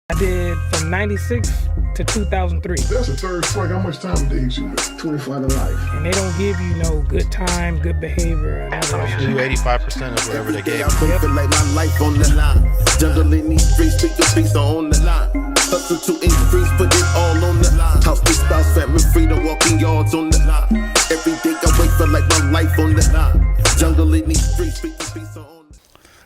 I did from 96 to 2003. That's a third strike. How much time did you get? 25 to life. And they don't give you no good time, good behavior, and all that You shit. 85% of whatever they gave. I feel like my life on the line. Jungle in these streets, pick the beats on the line. Hustle to increase, put it all on the line. House, big spouse, family, freedom, walking yards on the line. Every day I wake, feel like my life on the line. Jungle in these streets, pick the beats on the line.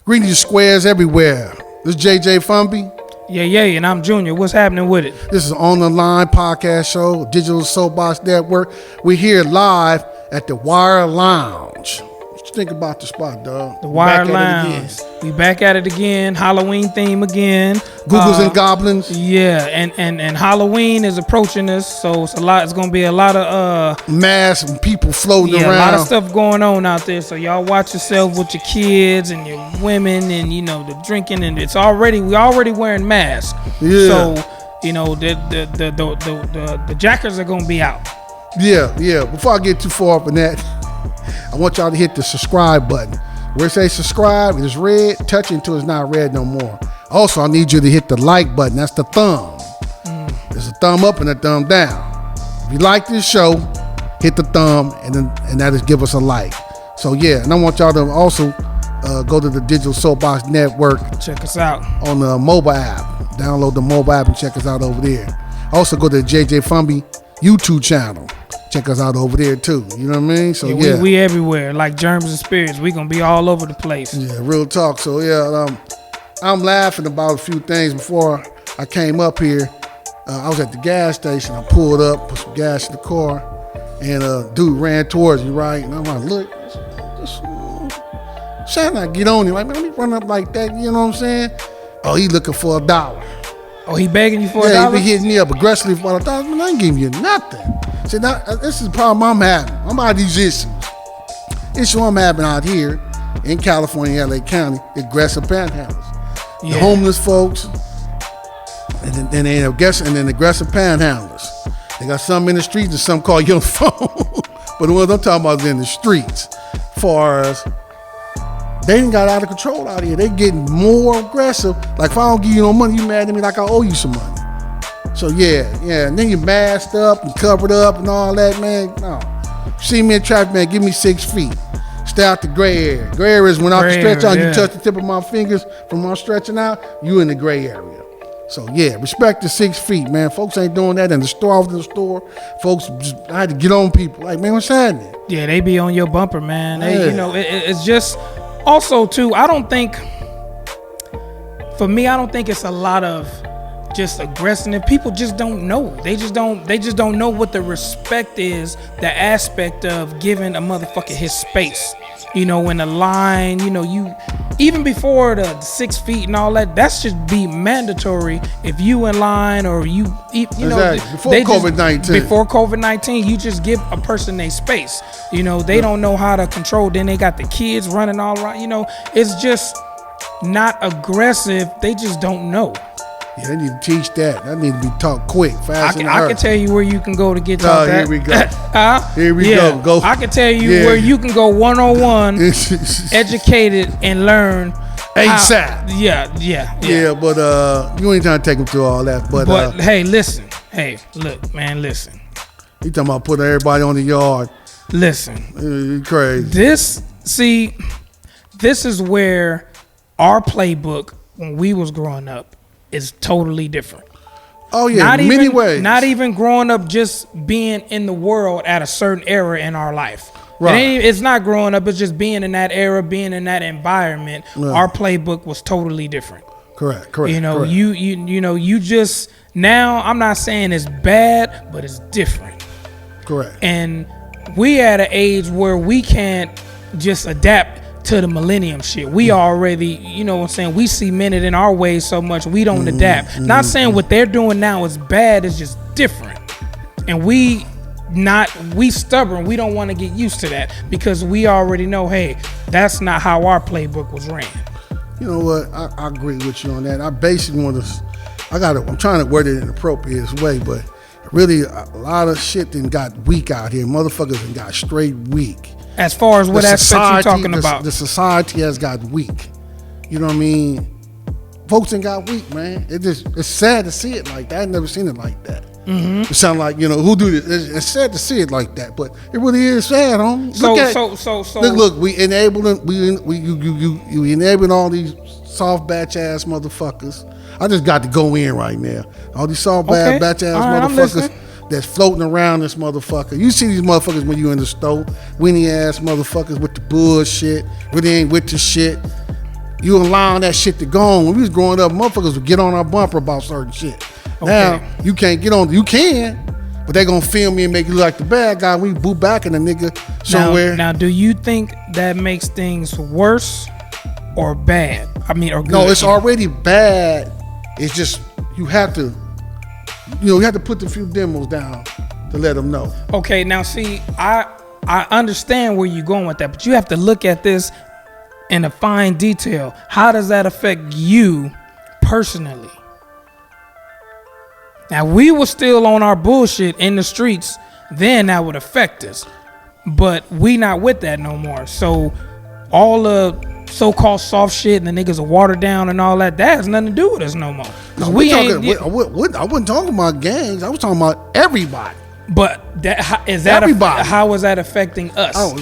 Greetings, squares everywhere. This is JJ Fumby. Yeah, and I'm Junior. What's happening with it? This is On the Line podcast show, Digital Soapbox Network. We're here live at the Wire Lounge. What you think about the spot, dog? The Wire Back at it Lounge. again. We back at it again. Halloween theme again. Googles and Goblins. Yeah, and Halloween is approaching us, so it's gonna be a lot of Mass and people floating a around. lot of stuff going on out there. So y'all watch yourself with your kids and your women and the drinking, and we already wearing masks. Yeah. So the jackers are gonna be out. Yeah. Before I get too far up in that, I want y'all to hit the subscribe button. Where it says subscribe, it's red. Touch it until it's not red no more. Also, I need you to hit the like button. That's the thumb. There's a thumb up and a thumb down. If you like this show, hit the thumb and that is give us a like. So yeah, and I want y'all to also go to the Digital Soapbox Network Check us out. on the mobile app. Download the mobile app and check us out over there. Also go to the JJ Fumby YouTube channel. Check us out over there too. You know what I mean? So yeah. We everywhere, like germs and spirits. We gonna be all over the place. Yeah, real talk. So yeah, I'm laughing about a few things before I came up here. I was at the gas station. I pulled up, put some gas in the car, and dude ran towards me, right? And I'm like, look, just trying to get on him. Like, man, let me run up like that. You know what I'm saying? Oh, he looking for $1. Oh, he begging you for Yeah, $1? he be hitting me up aggressively for $1. Man, I ain't giving you nothing. See, now, this is the problem I'm having. I'm out of these issues. Issue I'm having out here in California, LA County, aggressive panhandlers. The homeless folks, and then aggressive panhandlers. They got some in the streets and some call you on the phone. But the ones I'm talking about is in the streets. Far as they ain't got out of control out here. They getting more aggressive. Like if I don't give you no money, you mad at me like I owe you some money. So yeah. And then you masked up and covered up and all that, man. No. See me in traffic, man, give me 6 feet. Stay out the gray area. Gray area is when I can stretch out, you touch the tip of my fingers from my stretching out, you in the gray area. So yeah, respect the 6 feet, man. Folks ain't doing that in the store, off the store. Folks, I had to get on people. Like, man, what's happening? Yeah, they be on your bumper, man. They, Yeah. it's just also too. I don't think it's a lot of just aggressiveness. People just don't know. They just don't know what the respect is. The aspect of giving a motherfucker his space. In the line. You even before the 6 feet and all that. That's just be mandatory if you in line or you know. Exactly. Before they just- COVID-19. Before COVID-19, you just give a person their space. They don't know how to control. Then they got the kids running all around. It's just not aggressive. They just don't know. Yeah, they need to teach that. That need to be taught quick, fast, I can tell you where you can go to get taught that. Here we go. Here we go. I can tell you Yeah. where you can go one-on-one, educated, and learn. ASAP. Yeah. But you ain't trying to take them through all that. But hey, listen. Hey, look, man, listen. he talking about putting everybody on the yard. Listen. You crazy. This is where our playbook when we was growing up is totally different. Oh yeah, in many ways. Not even growing up, just being in the world at a certain era in our life. Right. It's not growing up. It's just being in that era, being in that environment. Right. Our playbook was totally different. Correct. You just now. I'm not saying it's bad, but it's different. Correct. And we at an age where we can't just adapt to the millennium shit. We already, we cemented in our ways so much we don't adapt. Not saying what they're doing now is bad, it's just different. And we stubborn. We don't want to get used to that because we already know, hey, that's not how our playbook was ran. You know what? I agree with you on that. I basically I'm trying to word it in an appropriate way, but really a lot of shit then got weak out here. Motherfuckers then got straight weak. As far as what aspect you talking about? The society has got weak. You know what I mean? folks ain't got weak, man. It's sad to see it like that. I never seen it like that. Mm-hmm. It sound like, who do this? It's sad to see it like that, but it really is sad, homie. Look, we enabling, you enabling all these soft batch ass motherfuckers. I just got to go in right now. All these soft batch ass motherfuckers that's floating around this motherfucker. You see these motherfuckers when you in the store, weenie ass motherfuckers with the bullshit, really ain't with the shit. You allowing that shit to go on. When we was growing up, motherfuckers would get on our bumper about certain shit. Okay. Now, you can't get on, you can, but they gonna film me and make you look like the bad guy. We boot back in the nigga somewhere. Now, do you think that makes things worse or bad? I mean, or good? No, it's already bad. It's just, you have to put the few demos down to let them know. Okay, now see, I understand where you're going with that, but you have to look at this in a fine detail. How does that affect you personally? Now, we were still on our bullshit in the streets, then that would affect us. But we not with that no more. So all the so-called soft shit and the niggas are watered down and all that, that has nothing to do with us no more. No, I wasn't talking about gangs. I was talking about everybody. But everybody. How is that affecting us? Oh,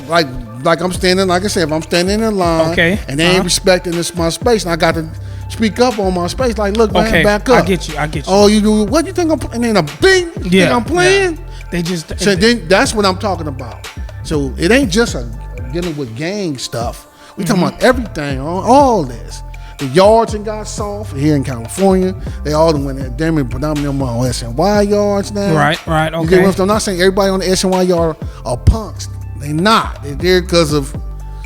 like I'm standing, like I said, if I'm standing in line, and they ain't respecting my space, and I got to speak up on my space, like, look, man, back up. I get you. Oh, you do what? You think I'm playing? Ain't a bing? You think I'm playing? Yeah. They just. So then that's what I'm talking about. So it ain't just dealing with gang stuff. We talking about everything, all this. The yards and got soft here in California. They all went there. Damn it, predominantly on SNY yards now. Right, okay. You get what I'm not saying everybody on the SNY yard are punks. They not. They're there because of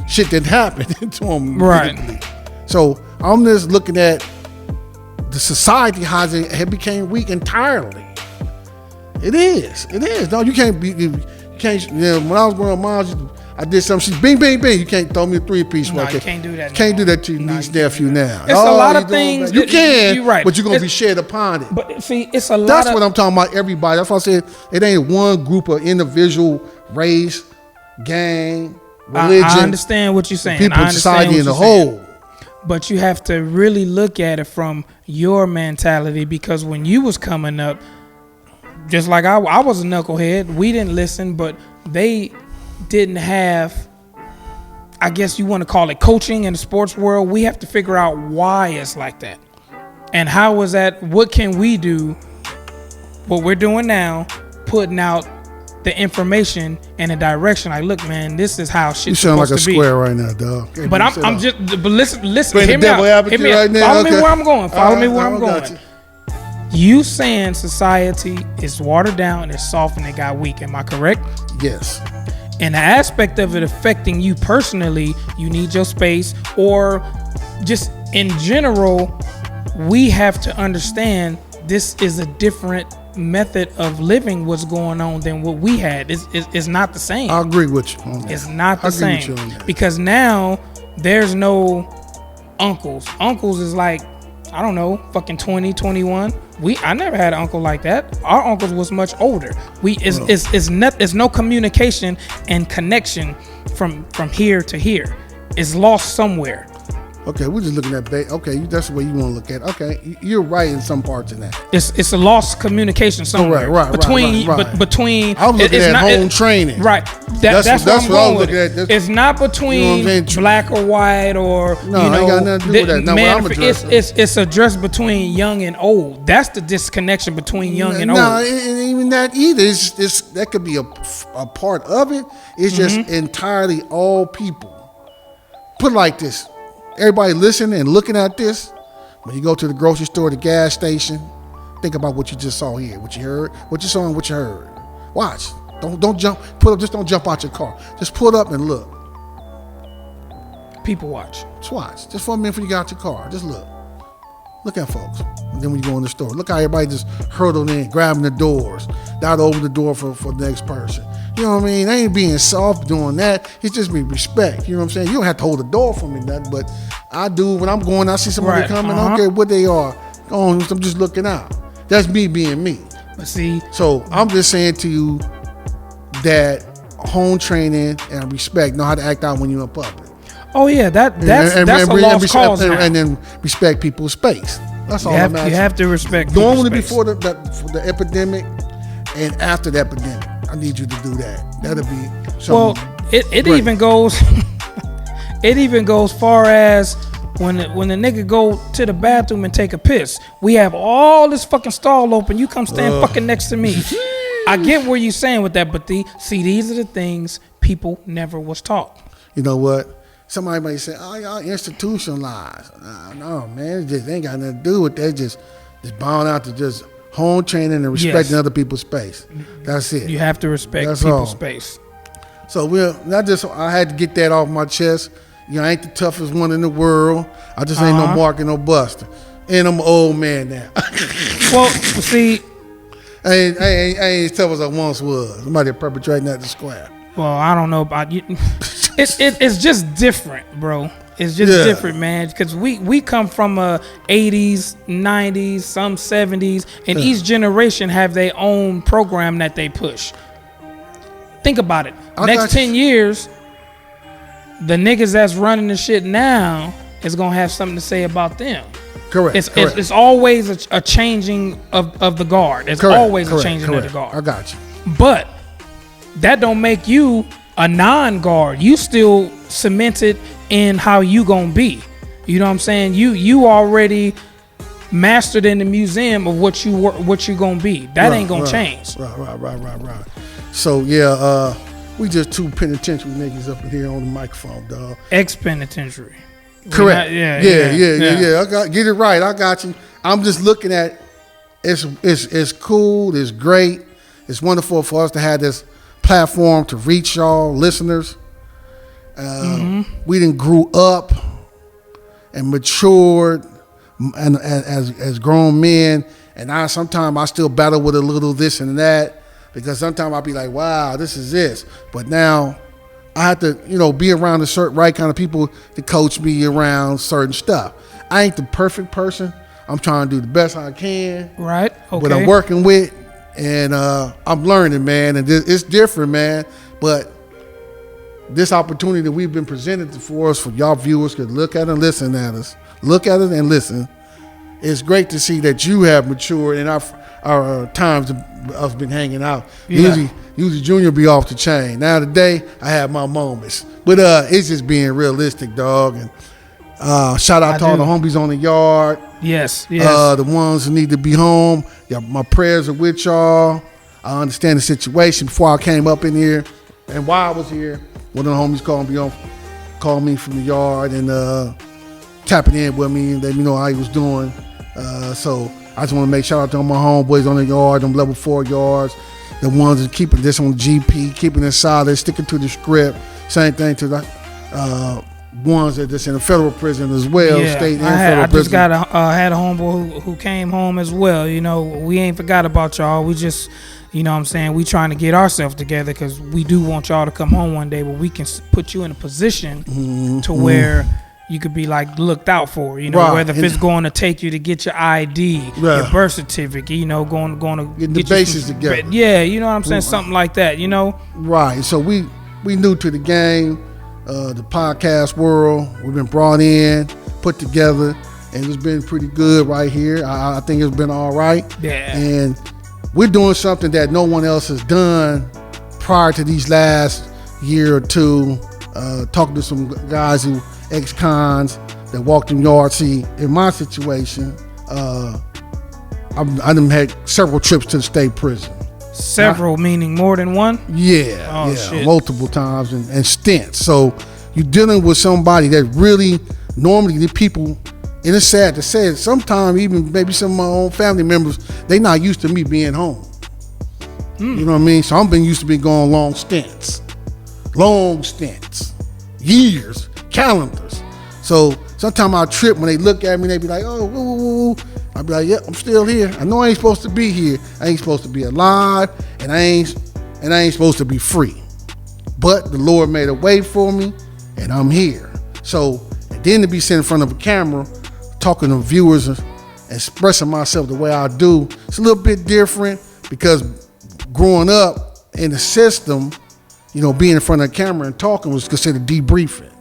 shit that happened to them. Right. So I'm just looking at the society, how it became weak entirely. It is. No, you can't be. You can't. When I was growing up, I did something. She's bing, bing, bing. You can't throw me a 3-piece. No, you can't do that. You can't do that to your niece nephew now. It's a lot of things. You can, you're right. But you're gonna be shared upon it. But see, it's a lot. That's what I'm talking about. Everybody. That's why I said it ain't one group of individual, race, gang, religion. I understand what you're saying. People, society in the whole. But you have to really look at it from your mentality, because when you was coming up, just like I was a knucklehead. We didn't listen, but they didn't have, I guess you want to call it coaching in the sports world. We have to figure out why it's like that. And how is that, what can we do, what we're doing now, putting out the information in a direction like, look, man, this is how shit's supposed to be. You sound like a square right now, dog. But I'm just, but listen, hear me out. Right now. Follow me where I'm going. Follow me where I'm going. You saying society is watered down, it's soft, and it got weak. Am I correct? Yes. And the aspect of it affecting you personally, you need your space, or just in general, we have to understand this is a different method of living what's going on than what we had. It's not the same. I agree with you on that. It's not the same. Because now there's no uncles. Uncles is like, I don't know, fucking 20, 21. I never had an uncle like that. Our uncles was much older. It's no communication and connection from here to here. It's lost somewhere. Okay, we're just looking at okay. That's the way you want to look at it. Okay, you're right in some parts of that. It's a lost communication somewhere. Right. Between I was looking at home training. Right. That's what I'm going with it. It's not between black or white or ain't got nothing to do with that. Now, man, it's addressed between young and old. That's the disconnection between young and old. No, and even that either. It's that could be a part of it. It's just entirely all people. Put it like this. Everybody listening and looking at this, when you go to the grocery store, the gas station, think about what you just saw here, what you heard, what you saw and what you heard. Watch. Don't jump. Just don't jump out your car. Just pull up and look. People watch. Just watch. Just for a minute before you got out your car. Just look. Look at folks. And then when you go in the store, look how everybody just hurtled in, grabbing the doors. Now to open the door for the next person. You know what I mean? They ain't being soft doing that. It's just me respect. You know what I'm saying? You don't have to hold the door for me, nothing, but I do when I'm going. I see somebody coming. I don't care what they are. Go on, I'm just looking out. That's me being me. But see, so I'm just saying to you that home training and respect, know how to act out when you're in public. Oh yeah, that's a lost cause now. And then respect people's space. That's all I'm asking. You have to respect. Normally space. before the epidemic and after the epidemic, I need you to do that. That'll be something. Well, it even goes. It even goes far as when the nigga go to the bathroom and take a piss. We have all this fucking stall open. You come stand fucking next to me. I get where you're saying with that, but these are the things people never was taught. You know what? Somebody might say, "Oh, y'all institutionalized." No, man, it just ain't got nothing to do with that. Just bound out to just home training and respecting other people's space. That's it. You have to respect people's space. So I had to get that off my chest. You know, I ain't the toughest one in the world. I just ain't no Mark and no Buster. And I'm an old man now. Well, see, I ain't as tough as I once was. Somebody perpetrating that to square. Well, I don't know about you. It's just different, bro. It's just different, man. Because we come from a 80s, 90s, some 70s, and each generation have their own program that they push. Think about it. Next 10 years, the niggas that's running the shit now is gonna have something to say about them. Correct. It's always a changing of the guard. It's always a changing of the guard. I got you. But that don't make you a non-guard. You still cemented in how you gonna be. You know what I'm saying? You already mastered in the museum of what you gonna be. That ain't gonna change. Right. So we just two penitentiary niggas up in here on the microphone, dog. Ex-penitentiary. Correct. Yeah. Get it right. I got you. I'm just looking at it's cool. It's great. It's wonderful for us to have this platform to reach y'all listeners. We done grew up and matured and as grown men, and sometimes I still battle with a little this and that, because sometimes I'll be like, wow, this is this. But now I have to, be around the certain right kind of people to coach me around certain stuff. I ain't the perfect person. I'm trying to do the best I can. Right. Okay. What I'm working with, and I'm learning, man. And it's different, man. But this opportunity that we've been presented for us, for y'all viewers could look at and listen at us. Look at it and listen. It's great to see that you have matured in our times of us been hanging out. Yeah. Usually Junior be off the chain. Now today I have my moments, but it's just being realistic, dog. And shout out to all the homies on the yard. Yes. The ones who need to be home. Yeah, my prayers are with y'all. I understand the situation. Before I came up in here, and while I was here, one of the homies called me from the yard and tapping in with me and let me know how he was doing. So I just want to make shout out to all my homeboys on the yard, them level 4 yards, the ones that keeping this on GP, keeping it solid, sticking to the script. Same thing to the ones that just in a federal prison as well, state and federal prison. I just had a homeboy who came home as well. We ain't forgot about y'all. We just, what I'm saying, we trying to get ourselves together because we do want y'all to come home one day, but we can put you in a position to where you could be like looked out for, whether if it's going to take you to get your ID, your birth certificate, going to get the bases together. Yeah, you know what I'm saying, something like that, Right. So we new to the game, the podcast world. We've been brought in, put together, and it's been pretty good right here. I think it's been all right. Yeah. And we're doing something that no one else has done prior to these last year or two. Talking to some guys who ex-cons that walked in yard. See, in my situation, I done had several trips to the state prison. Several meaning more than one? Yeah, shit. Multiple times and stints. So you're dealing with somebody that really, normally the people, and it's sad to say it, sometimes even maybe some of my own family members, they not used to me being home. You know what I mean? So I'm been used to be going long stints, years, calendars. So sometimes I trip when they look at me, they be like, oh, woo. I be like, yeah, I'm still here. I know I ain't supposed to be here. I ain't supposed to be alive, and I ain't supposed to be free. But the Lord made a way for me, and I'm here. So, and then to be sitting in front of a camera, talking to viewers and expressing myself the way I do, it's a little bit different because growing up in the system, being in front of the camera and talking was considered debriefing.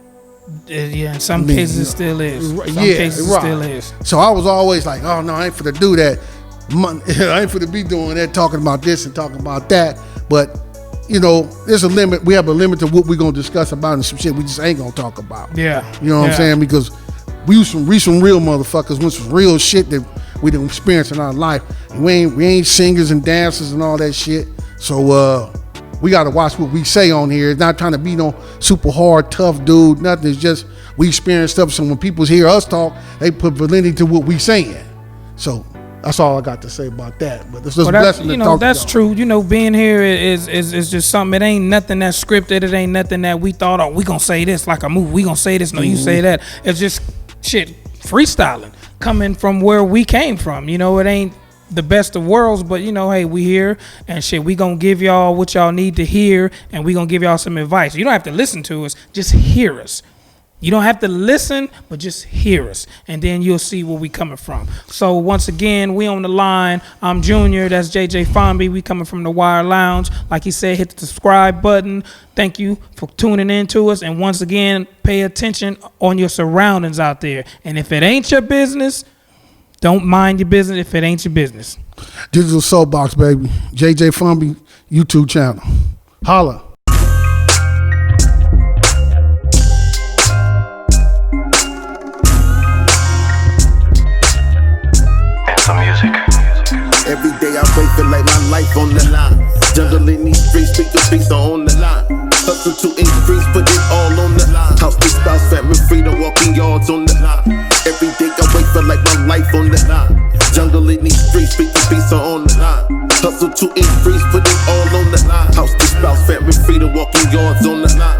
Yeah, in some cases it still is. Some cases it still is. So I was always like, oh no, I ain't finna do that. I ain't finna be doing that, talking about this and talking about that. But you know, there's a limit. We have a limit to what we're gonna discuss about and some shit we just ain't gonna talk about. Yeah. You know what I'm saying? Because we some real motherfuckers with some real shit that we done experienced in our life. And we ain't singers and dancers and all that shit. So we gotta watch what we say on here. It's not trying to be no super hard, tough dude. Nothing. It's just we experience stuff. So when people hear us talk, they put validity to what we saying. So that's all I got to say about that. But it's just blessing to talk. That's true. You know, being here is just something. It ain't nothing that's scripted. It ain't nothing that we thought, oh, we gonna say this like a movie. We gonna say this. No, you say that. It's just shit freestyling coming from where we came from. You know, it ain't the best of worlds, but you know, hey, we here and shit. We gonna give y'all what y'all need to hear, and we gonna give y'all some advice. You don't have to listen to us. Just hear us. You don't have to listen, but just hear us, and then you'll see where we coming from. So once again, we on the line. I'm Junior. That's JJ Fomby. We coming from the Wire Lounge. Like he said, hit the subscribe button. Thank you for tuning in to us. And once again, pay attention on your surroundings out there. And if it ain't your business, don't mind your business if it ain't your business. Digital Soapbox, baby. JJ Fomby YouTube channel. Holla. Every day I wait, feel like my life on the line. Jungle in these streets, speak the beats on the line. Hustle to increase, put it all on the line. House, big spouse, family, freedom, walking yards on the line. Every day I wait, feel like my life on the line. Jungle in these streets, speak the beats on the line. Hustle to increase, put it all on the line. House, big spouse, family, freedom, walking yards on the line.